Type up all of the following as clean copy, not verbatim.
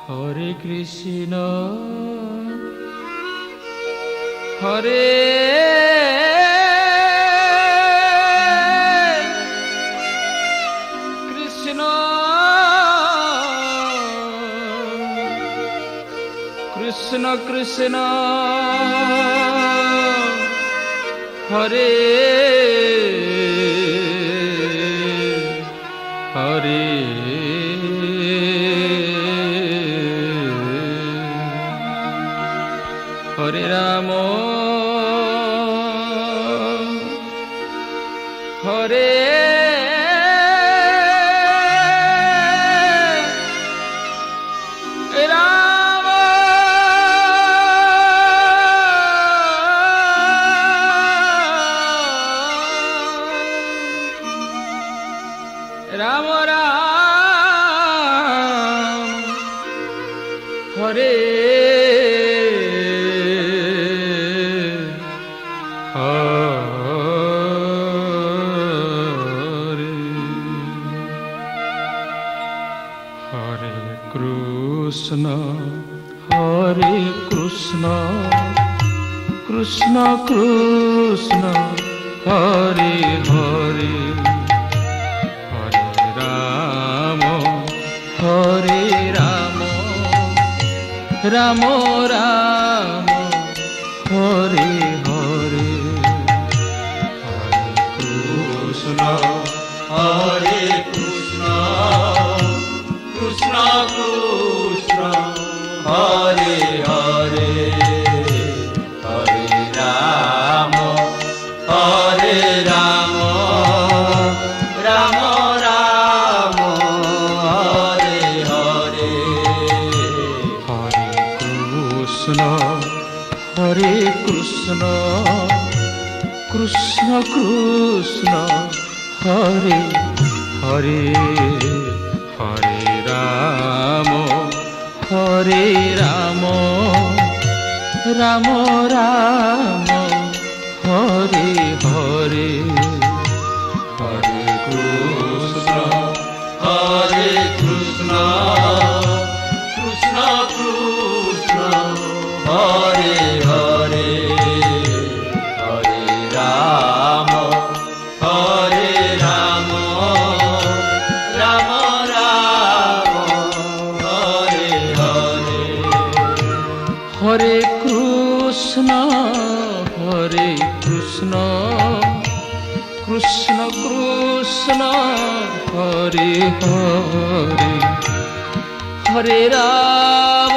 Hare Krishna Hare Krishna Krishna Krishna Hare Hare Hare Ram Hare Ram Ram Ram Hare Krishna Hare Krishna Krishna Krishna Hare Hare Hare Ram Ram Ram Hare Hare Hare Krishna Hare Krishna Krishna Krishna Hare Hare Hare Ram Ram Ram Hare Hare Hare Krishna Krishna Krishna Hare Hare Hare Ram Ram Ram Hare Hare Hare Krishna Krishna Krishna Hare Hare Hare Ram Ram Ram Hare Hare Hare Krishna Krishna Krishna Hare Hare Hare Ram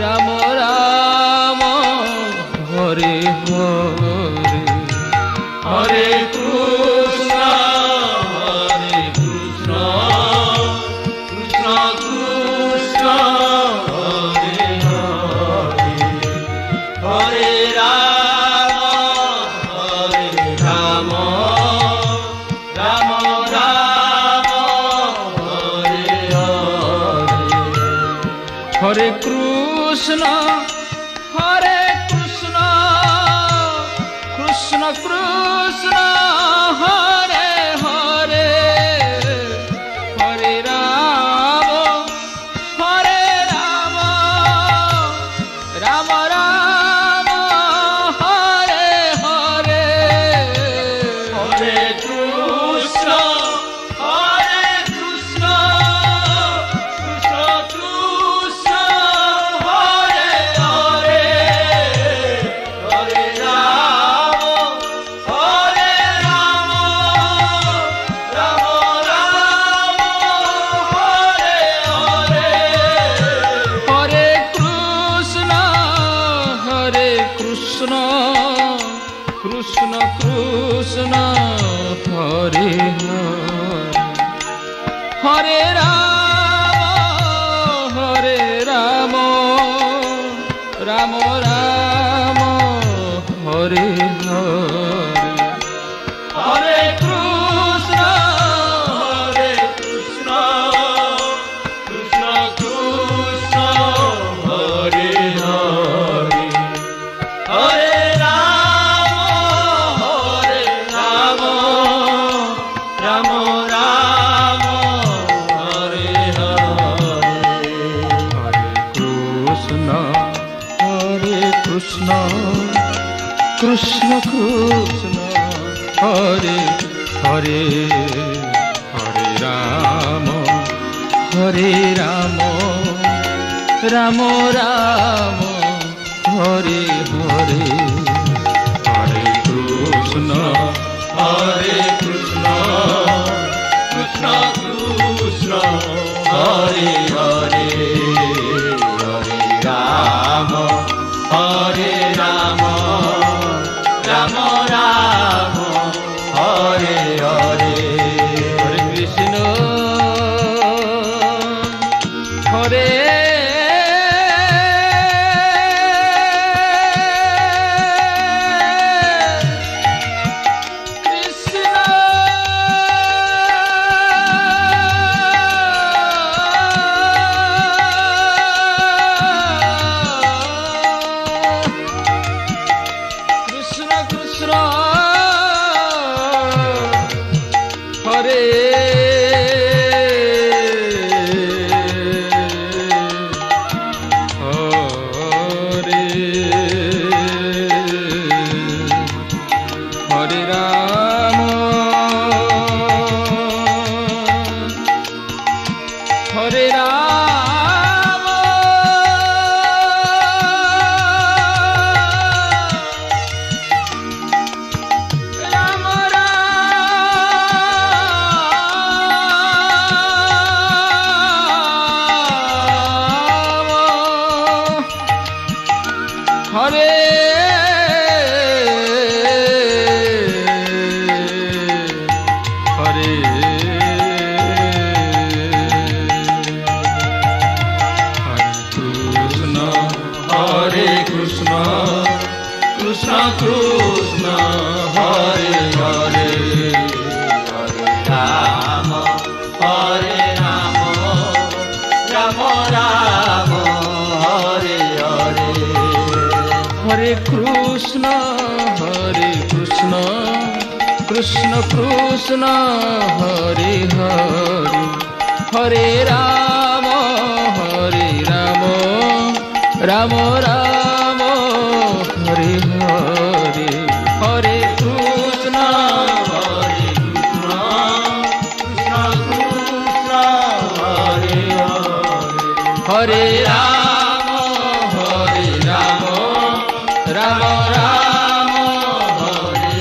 Ram Ram Hare Hare Hare Krishna Krishna Krishna Hare Hare Hare Ram Ram Hare Hare Hare Krishna Krishna Krishna Hare Hare Hare Ram Ram Ram Hare Hare Hare Krishna Krishna Krishna Hare Hare Hare Ram Krishna Krishna Hare Hare Ram Ram Ram Hare Hare Hare Krishna Krishna Krishna Hare Hare Hare Ram Ram Ram Krishna Krishna Hare Hare Hare Ram Ram Ram Hare Hare Hare Krishna Krishna Krishna Hare Hare Hare Ram Ram Ram Hare Hare Hare Krishna Hare Krishna Hare Hare Hare Ram Ram Ram Hare Hare Hare Krishna Krishna Krishna Hare Hare Hare Ram Ram Ram Hare Hare Hare Krishna Krishna Hare Hare Hare Ram Ram Ram Hare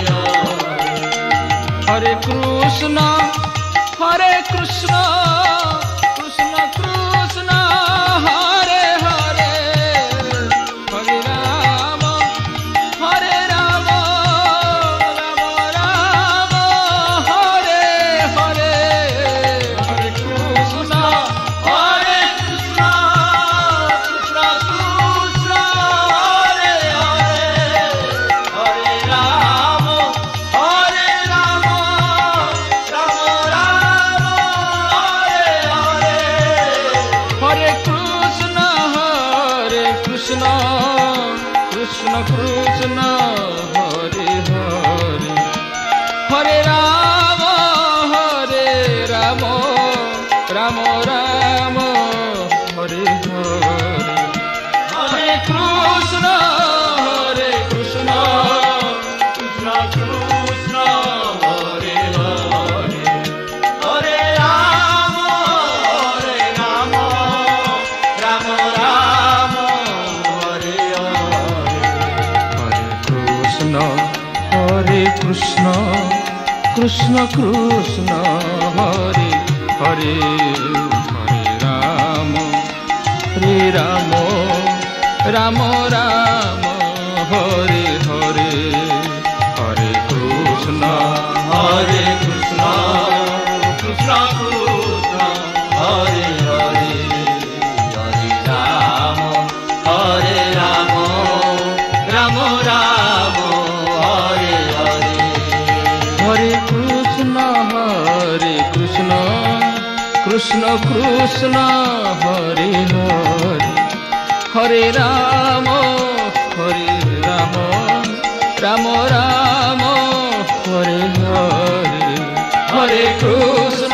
Hare Krishna Krishna Krishna Hare Hare Hare Ram Ram Ram Hare Hare Hare Krishna Krishna Krishna Hare Hare Hare Ram Ram Ram Hare Hare Hare Krishna Krishna Krishna Hare Hare Hare Ram Ram Ram Hare Hare Hare Krishna Krishna Krishna Hare Hare Hare Ram Ram Ram Hare Hare Hare Krishna Krishna Krishna Hare Hare Hare Ram Ram Ram Hare Hare Hare Krishna Krishna Krishna Hare Hare Hare Ram Ram Ram Hare Hare Hare Krishna Krishna Krishna Hare Hare Hare Ram Ram Ram Hare Hare Hare Krishna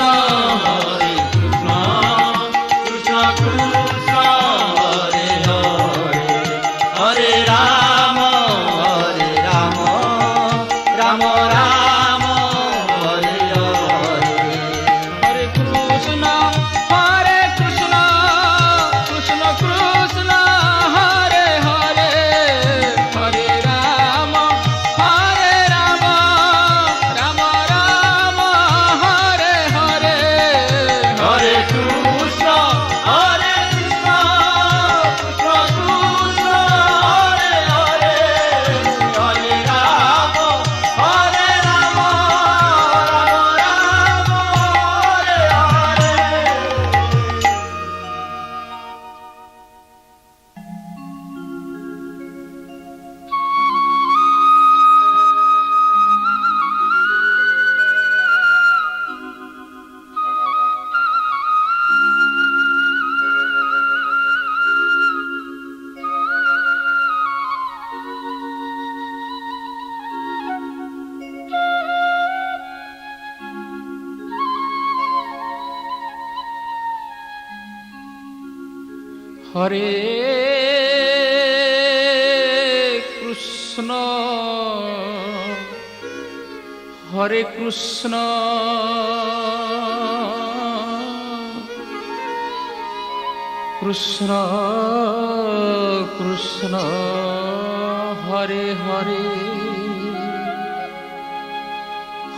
Krishna Krishna Hare Hare Hare Ram Hare Krishna Hare Krishna Krishna Krishna Hare Hare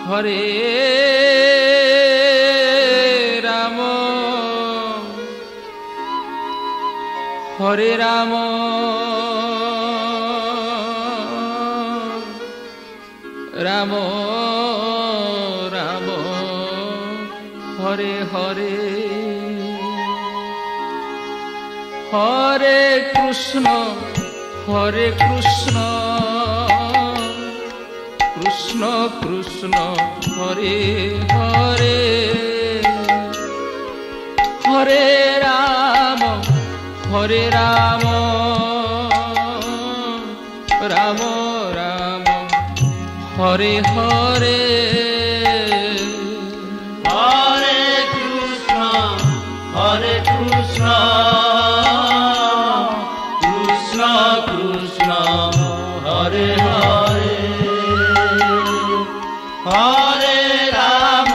Hare Ram Hare Ram Ram Ram Hare Hare Hare Krishna Krishna Krishna Hare Hare Hare Ram Ram Ram Hare Hare Hare Krishna Krishna Krishna Hare Hare Hare Ram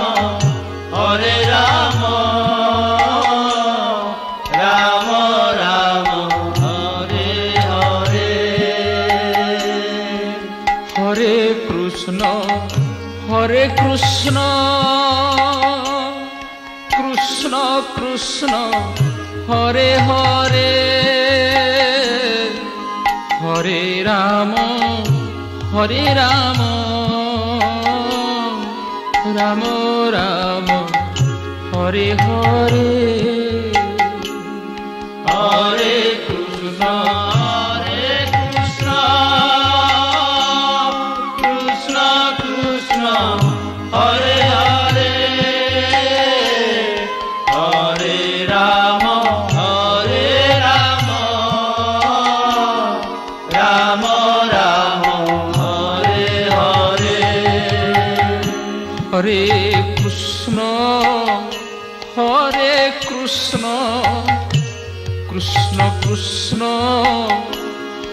Ram Ram Hare Hare Hare Krishna Krishna Krishna Hare Hare Hare Ram Ram Ram Hare Hare Hare Krishna Krishna Krishna Hare Hare Hare Ram Ram Ram Hare Hare Hare Krishna Krishna Krishna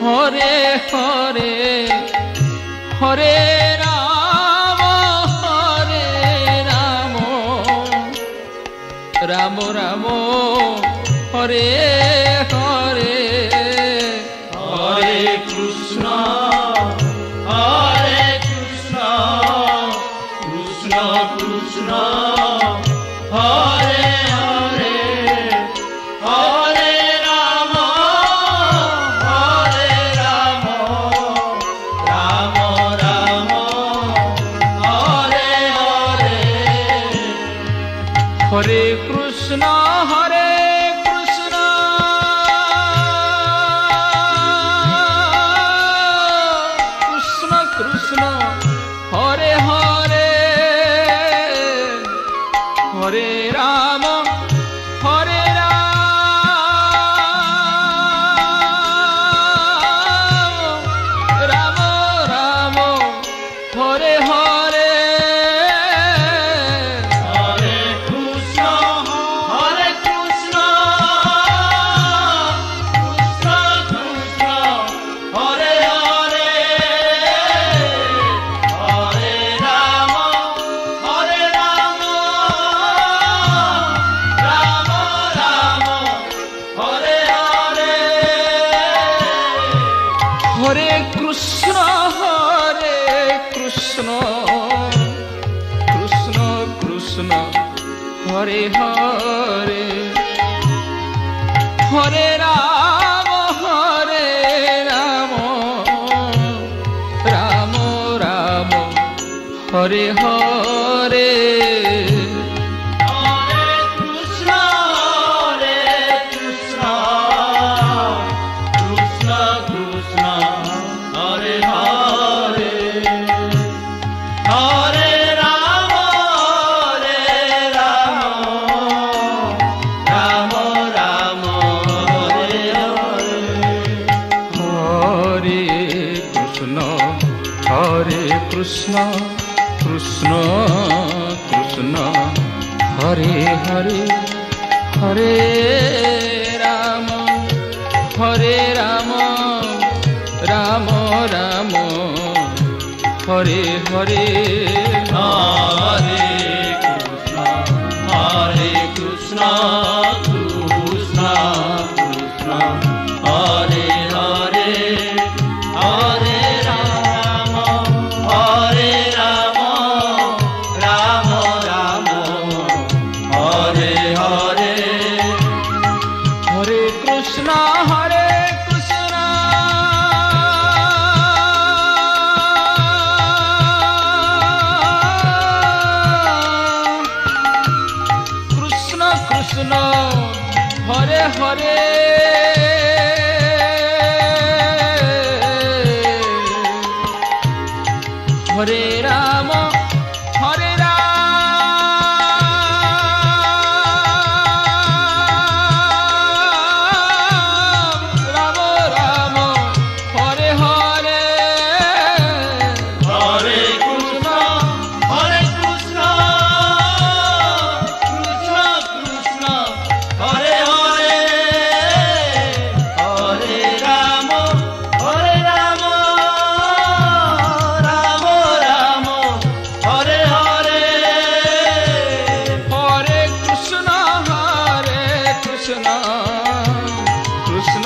Hare Hare Hare Ram Ram Ram Hare Hare Hare Krishna Krishna Krishna Hare Hare Hare Ram Ram Ram Hare Hare Hare Krishna Krishna Krishna Hare Hare Hare Ram Ram Ram Hare Hare Hare Krishna Krishna Krishna Hare Hare Hare Ram Ram Ram Hare Hare Hare Krishna Krishna Krishna Hare Hare Hare Ram Ram Ram Hare Hare Hare Krishna Krishna Krishna Hare Hare Hare Ram Ram Ram Hare Hare Hare Krishna Krishna Krishna Hare Hare Hare Ram Hare Ram Ram Ram Hare Hare Hare Krishna Krishna Krishna Hare Hare Hare Ram Ram Ram Hare Hare Hare Krishna Hare Krishna Krishna Krishna Hare Hare Hare Ram Hare Ram Ram Hare Hare Hare Krishna Krishna Krishna Hare Hare Hare Ram Ram Ram Hare Hare Hare Krishna Krishna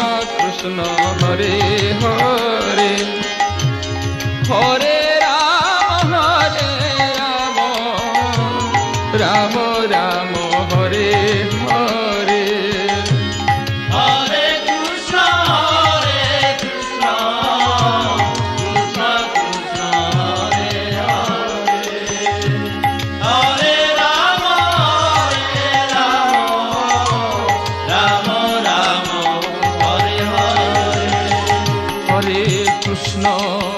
Krishna Hare Hare Hare Ram Ram Ram Hare Hare Hare Krishna Krishna Krishna Hare Hare Hare Ram Ram Ram Hare Hare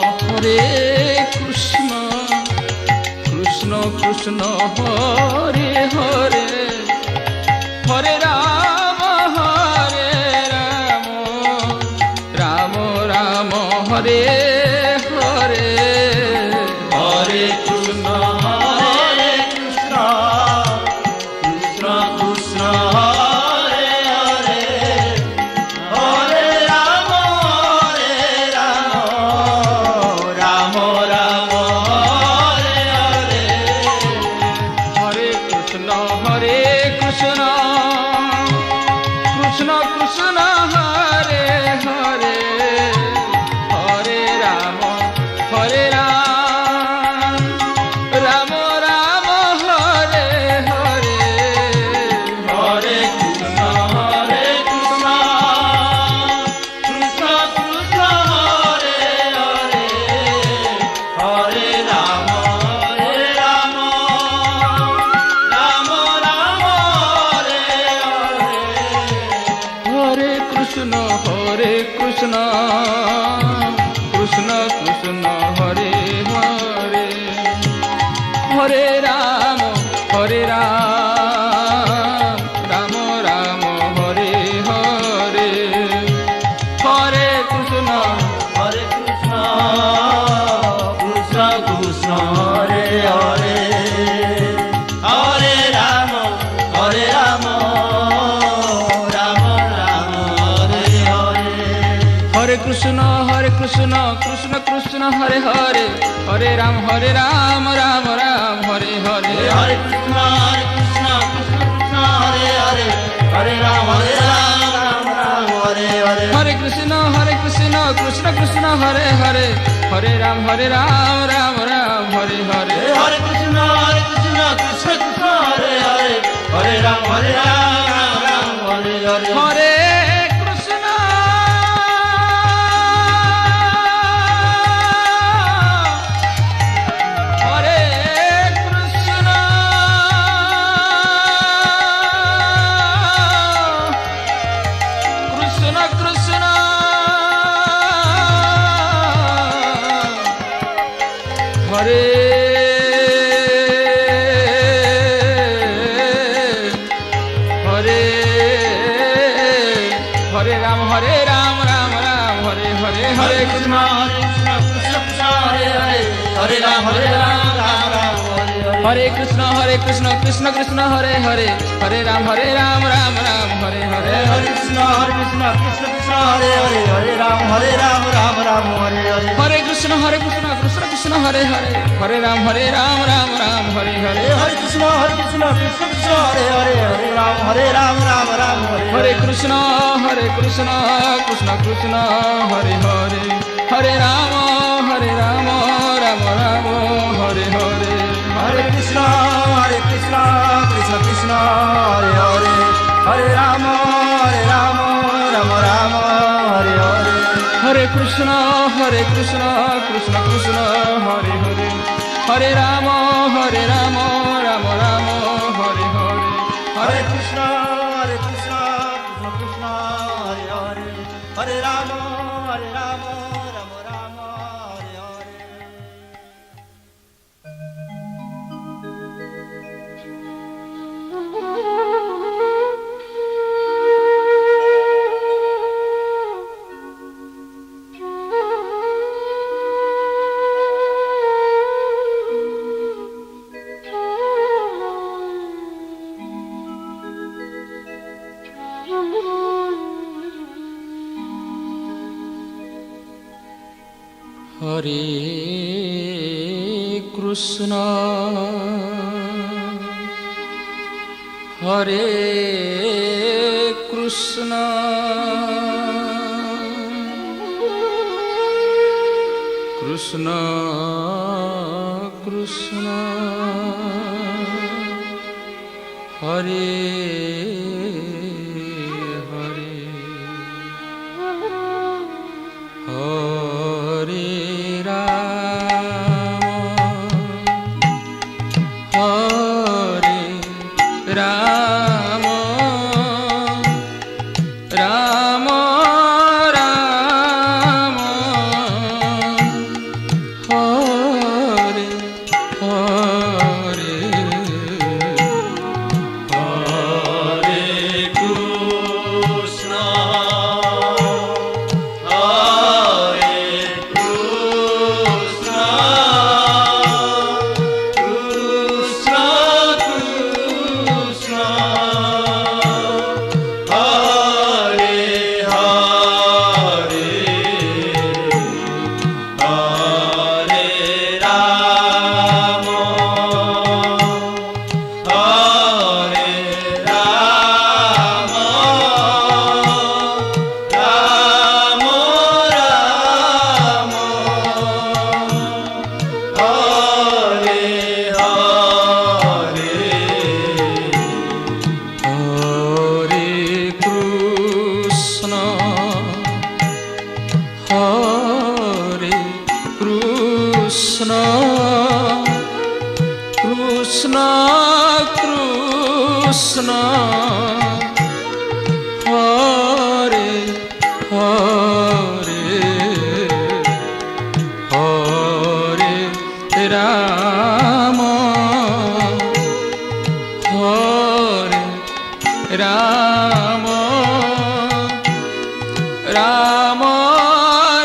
Hare Krishna Krishna Krishna Hare Hare Hare Ram Ram Ram Hare Hare Hare Krishna Krishna Krishna Hare Hare Hare Ram Ram Ram Hare Hare Hare Krishna Krishna Krishna Hare Hare Hare Ram Ram Ram Hare Hare Hare Krishna Krishna Krishna Hare Hare Hare Ram Ram Ram Hare Hare Hare Krishna Krishna Krishna Hare Hare Hare Ram Ram Ram Hare Hare Hare Krishna Krishna Krishna Hare Hare Hare Ram Ram Ram Hare Hare Hare Krishna Krishna Krishna Hare Hare Hare Ram Ram Ram Hare Hare Hare Krishna Krishna Krishna Hare Hare Hare Ram Ram Ram Hare Hare Hare Krishna Krishna Hare Hare Hare Ram Ram Hare Hare Hare Krishna Krishna Krishna Hare Hare Hare Ram Ram Hare Hare Hare Krishna Hare Krishna Krishna Krishna Hare Hare Hare Ram Ram Hare Hare Hare Krishna Krishna Krishna Krishna Hare Hare Hare Ram Ram Ram Hare Hare Hare Krishna Krishna Krishna Hare Hare Hare Ram Ram Ram Hare Hare Hare Krishna Krishna Krishna Hare Hare Hare Ram Ram Ram Hare Hare Hare Krishna Krishna Krishna Hare Hare Hare Ram Ram Ram Hare Hare Hare Krishna Krishna Krishna Hare Hare Hare Ram Ram Ram Hare Hare Krishna Krishna Krishna Hare Hare Hare Ram Ram Ram Hare Hare Hare Krishna Krishna Krishna Hare Hare Hare Ram Ram Ram Hare Hare Hare Krishna Krishna Krishna Hare Hare Hare Ram Ram Ram Hare Hare Hare Krishna Krishna Krishna Hare Hare Hare Ram Ram Ram Hare Hare Hare Krishna Krishna Krishna Krishna Hare Hare Hare Ram Ram Ram Hare Hare Hare Krishna Hare Krishna Krishna Krishna Hare Hare Hare Ram Hare Ram Ram Ram Hare Hare Hare Krishna Krishna Krishna Krishna Hare Hare Hare Ram Hare Ram Ram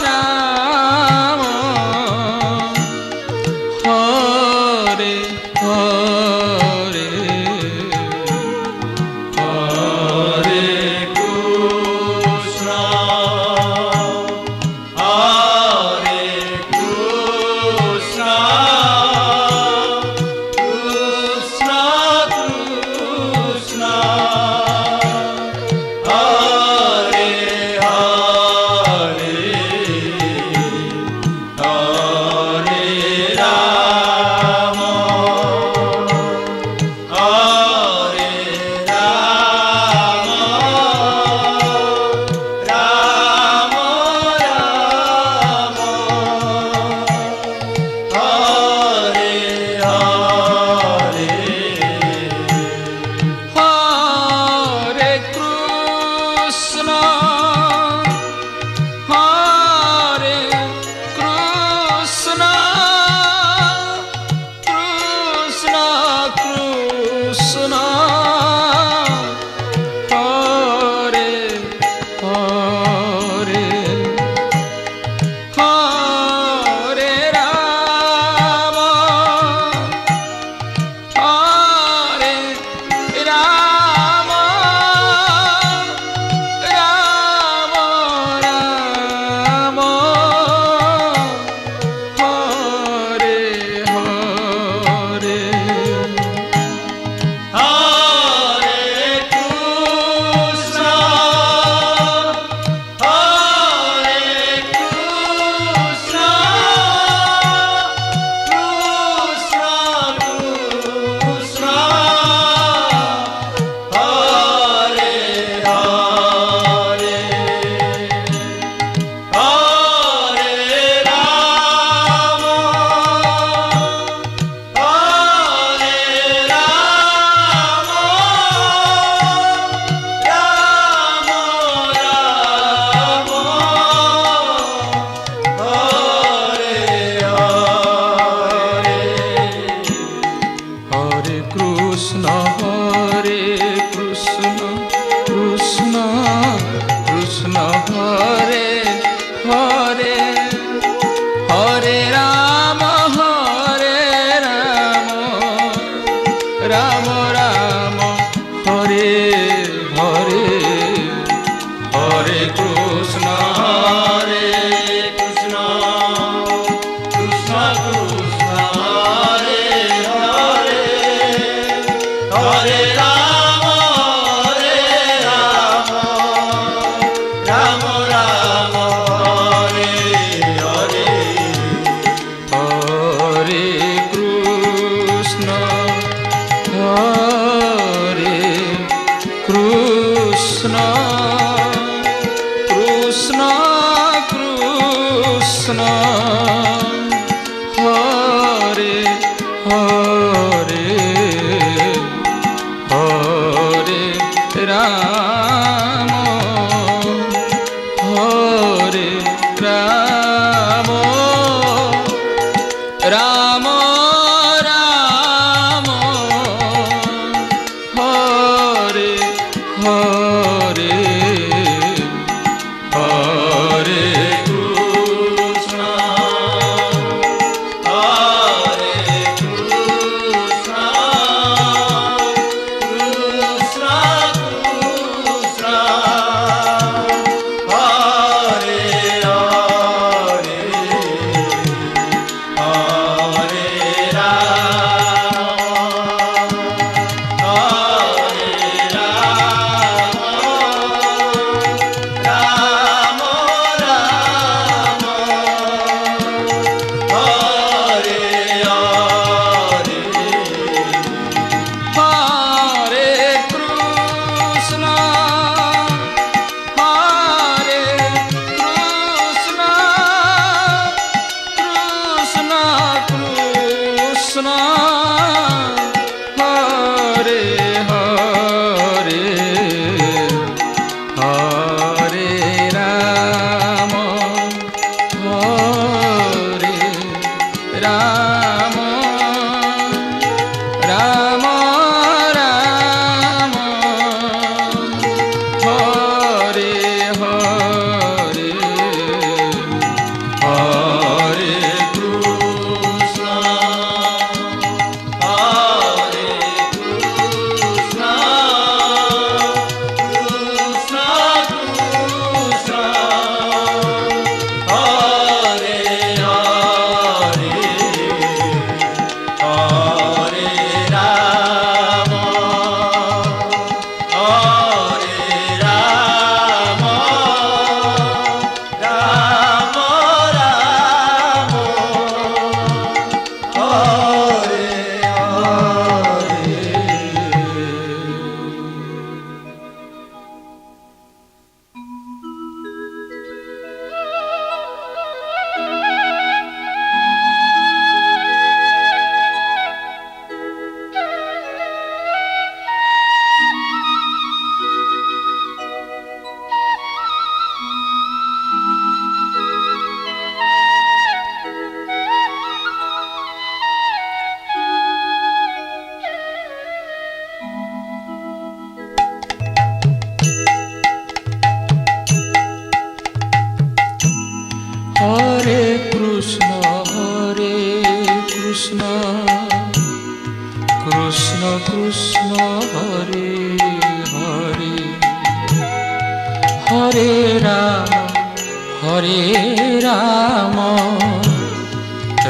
Ram Hare Hare Hare Krishna Hare Krishna Krishna Krishna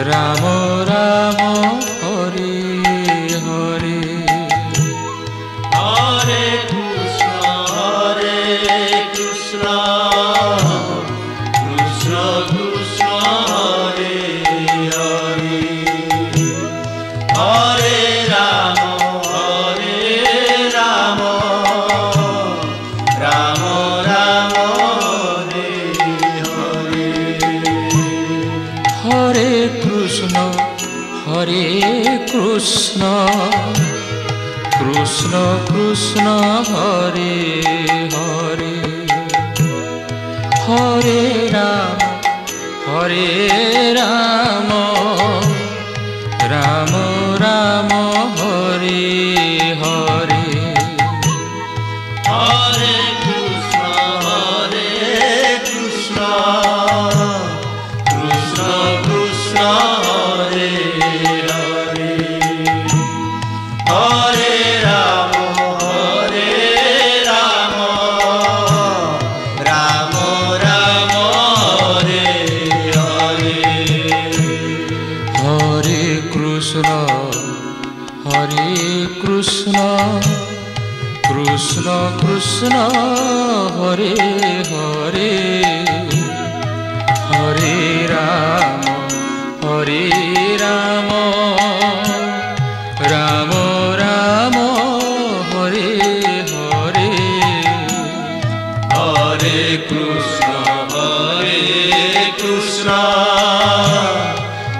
Ram Ram Hare Hare. Krishna Krishna Krishna Hare Hare Hare Ram Ram Ram Hare Hare Hare Krishna, Krishna Krishna, Hare Hare, Hare Rama, Rama Rama, Hare Hare. Hare Krishna Krishna Krishna Hare Hare Hare Ram Ram Ram Hare Hare Hare Krishna,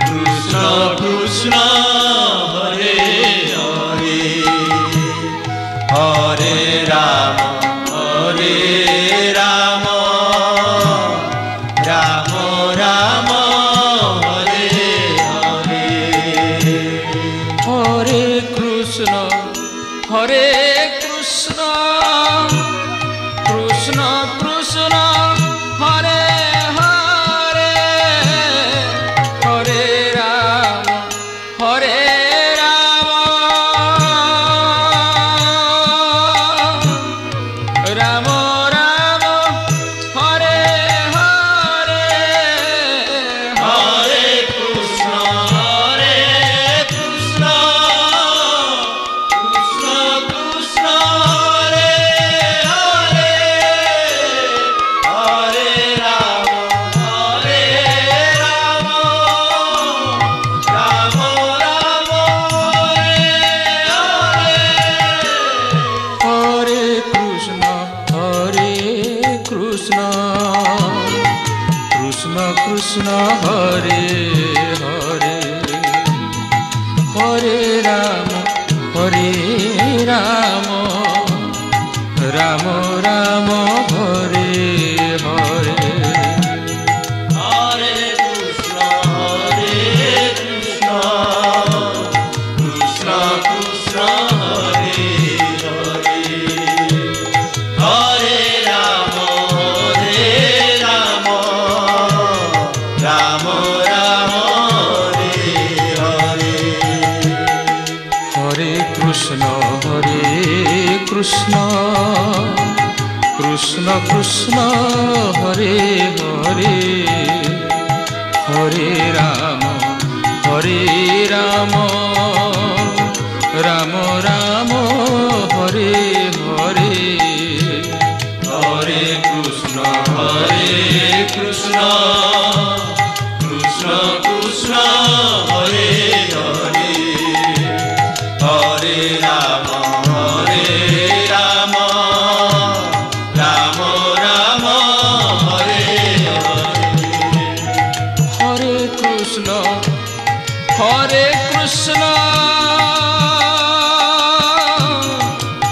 Krishna Krishna, Hare Hare, Hare Rama, Rama Rama, Hare Hare. Hare Krishna Krishna Krishna Hare Hare Hare Ram Ram Ram Hare Hare Hare Krishna, Krishna Krishna, Hare Hare, Hare Rama, Rama Rama, Hare Hare. Hare Krishna Krishna Krishna Hare Hare Hare Ram Ram Ram Hare Hare Hare Krishna, Krishna Krishna, Hare Hare, Hare Rama, Rama Rama, Hare Hare. Hare Krishna Krishna Krishna Hare Hare Hare Ram Ram Ram Hare Hare Hare Krishna, Krishna Krishna, Hare Hare, Hare Rama, Rama Rama, Hare Hare. Hare Krishna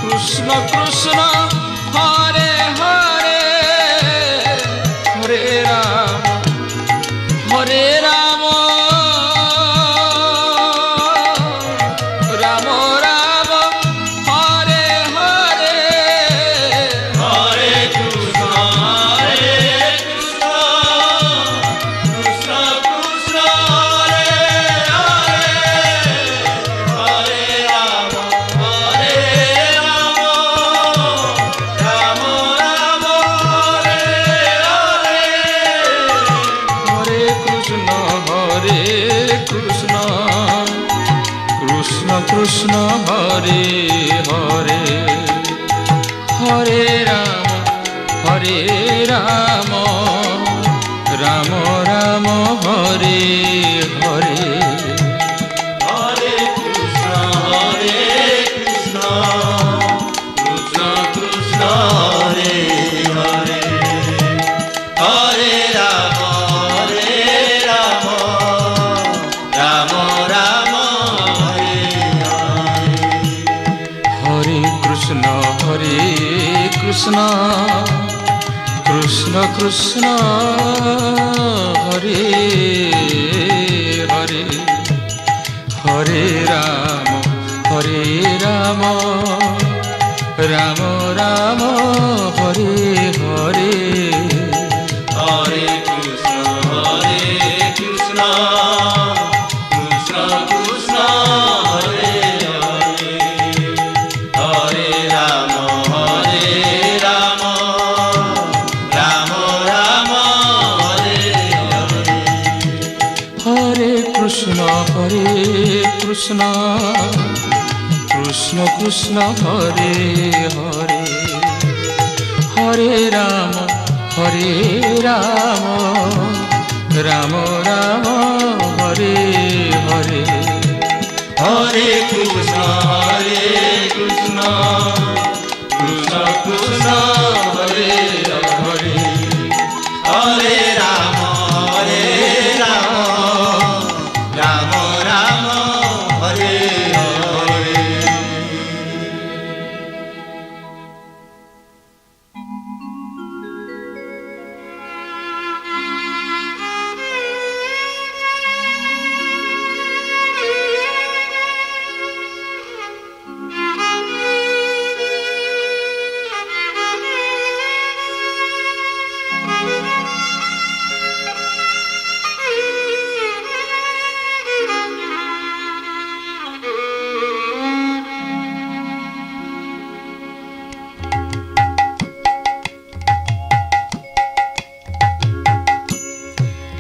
Krishna Krishna Hare Hare Hare Ram Ram Ram Hare Hare Hare Krishna, Krishna Krishna, Hare Hare, Hare Rama, Rama Rama, Hare Hare. Hare Krishna Krishna Hare Hare Hare Ram Ram Ram Hare Hare Hare Krishna, Krishna Krishna, Hare Hare, Hare Rama, Rama Rama, Hare Hare. Krishna Hare Krishna Krishna Krishna Hare Hare Hare Ram Ram Ram Hare Hare Hare Krishna Krishna Krishna Hare Hare Hare Ram Ram Ram Hare Hare Hare Krishna Krishna Krishna Hare Hare Hare Ram Ram Ram Hare Hare Hare Krishna Krishna Krishna Hare Hare Hare Ram Ram Ram Hare Hare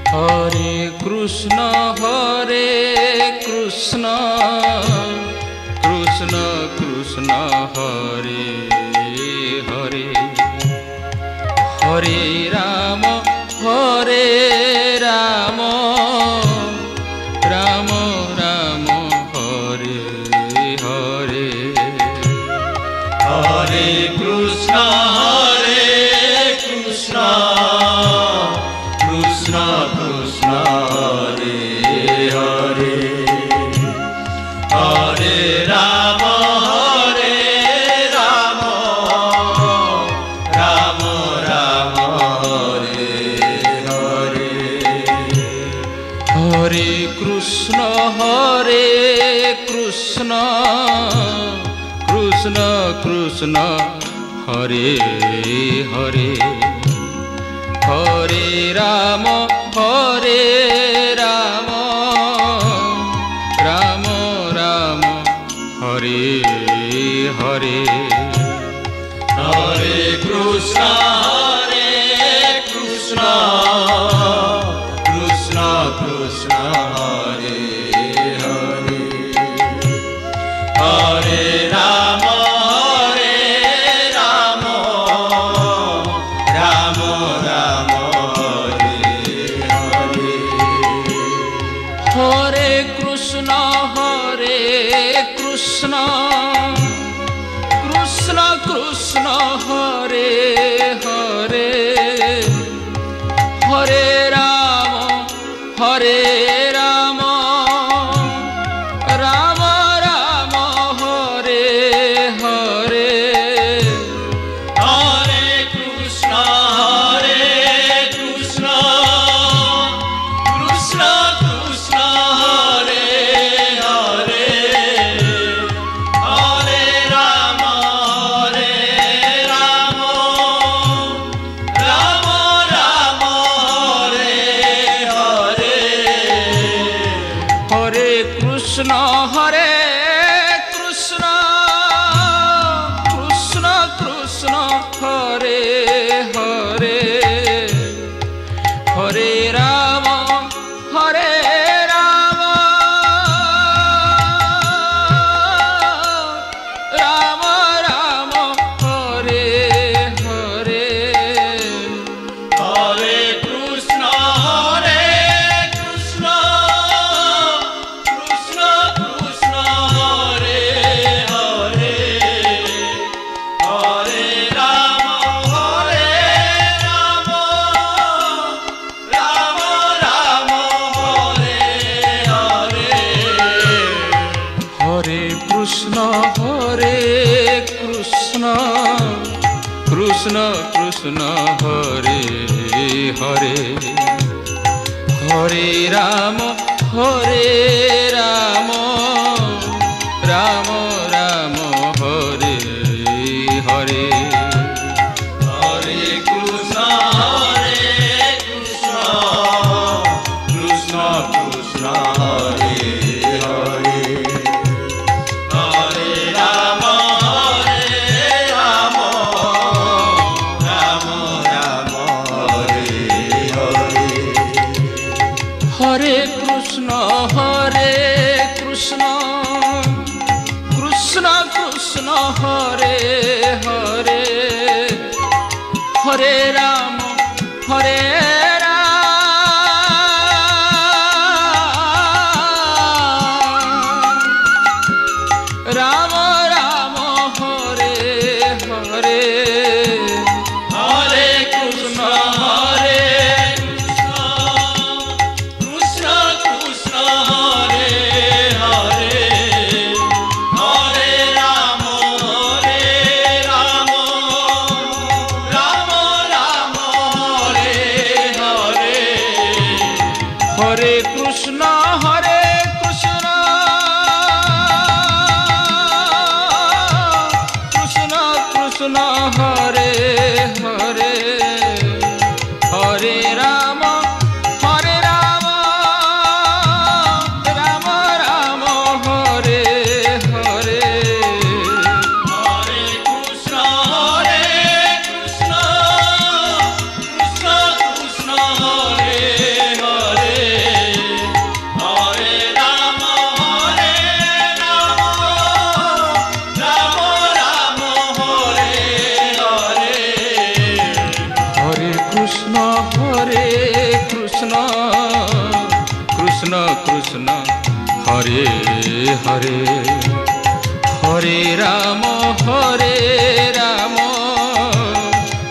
Hare Krishna Krishna Krishna Hare Hare Hare Ram Ram Ram Hare Hare Hare Krishna Krishna Krishna Krishna Hare Hare Hare Ram Ram Ram Hare Hare Hare Krishna Krishna Krishna Hare Hare Hare Ram Ram Ram Hare Hare Hare Krishna Krishna Krishna Krishna Hare Hare Hare Ram Ram Ram Ram Hare Hare Hare Krishna Krishna Krishna Hare Hare Hare Ram Ram Ram Ram Hare Hare Hare Krishna Krishna Krishna Krishna Hare Hare Hare Ram Krishna Krishna Hare Hare Hare Ram Ram Ram Hare Hare Hare Krishna Krishna Krishna Hare Hare Hare Ram Ram Ram Hare Hare Hare Krishna Krishna Krishna Hare Hare Hare Ram Ram Ram Hare Hare Hare Krishna Krishna Krishna Hare Hare Hare Ram Ram Ram Hare Hare Hare Krishna Krishna Krishna Hare Hare Hare Ram Ram Ram Hare Hare Hare Krishna Krishna Krishna Hare Hare Hare Ram Ram Ram Hare Hare Hare Krishna Krishna Krishna Hare Hare Hare Ram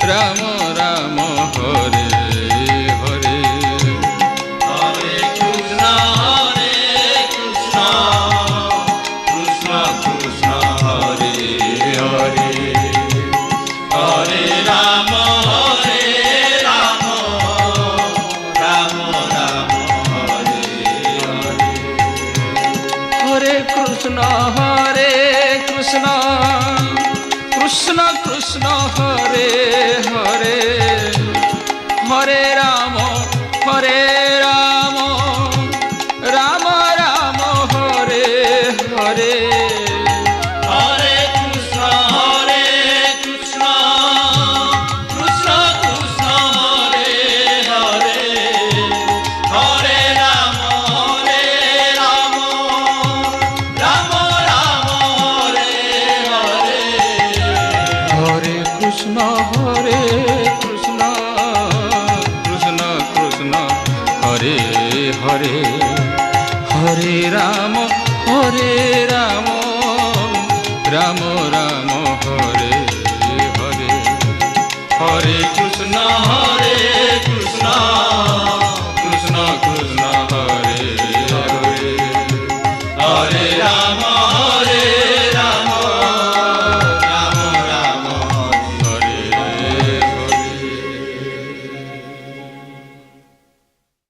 Ram Ram Hare Hare Hare Krishna Krishna Krishna Hare Hare Hare Ram Ram Ram Hare Hare Hare Krishna Krishna Krishna Hare Hare Hare Ram Ram Ram Hare Hare Hare Krishna Krishna Krishna Hare Hare Hare Ram Ram Ram Hare Hare Hare Krishna Krishna Hare Hare Hare Ram Ram Ram Hare Hare Hare Krishna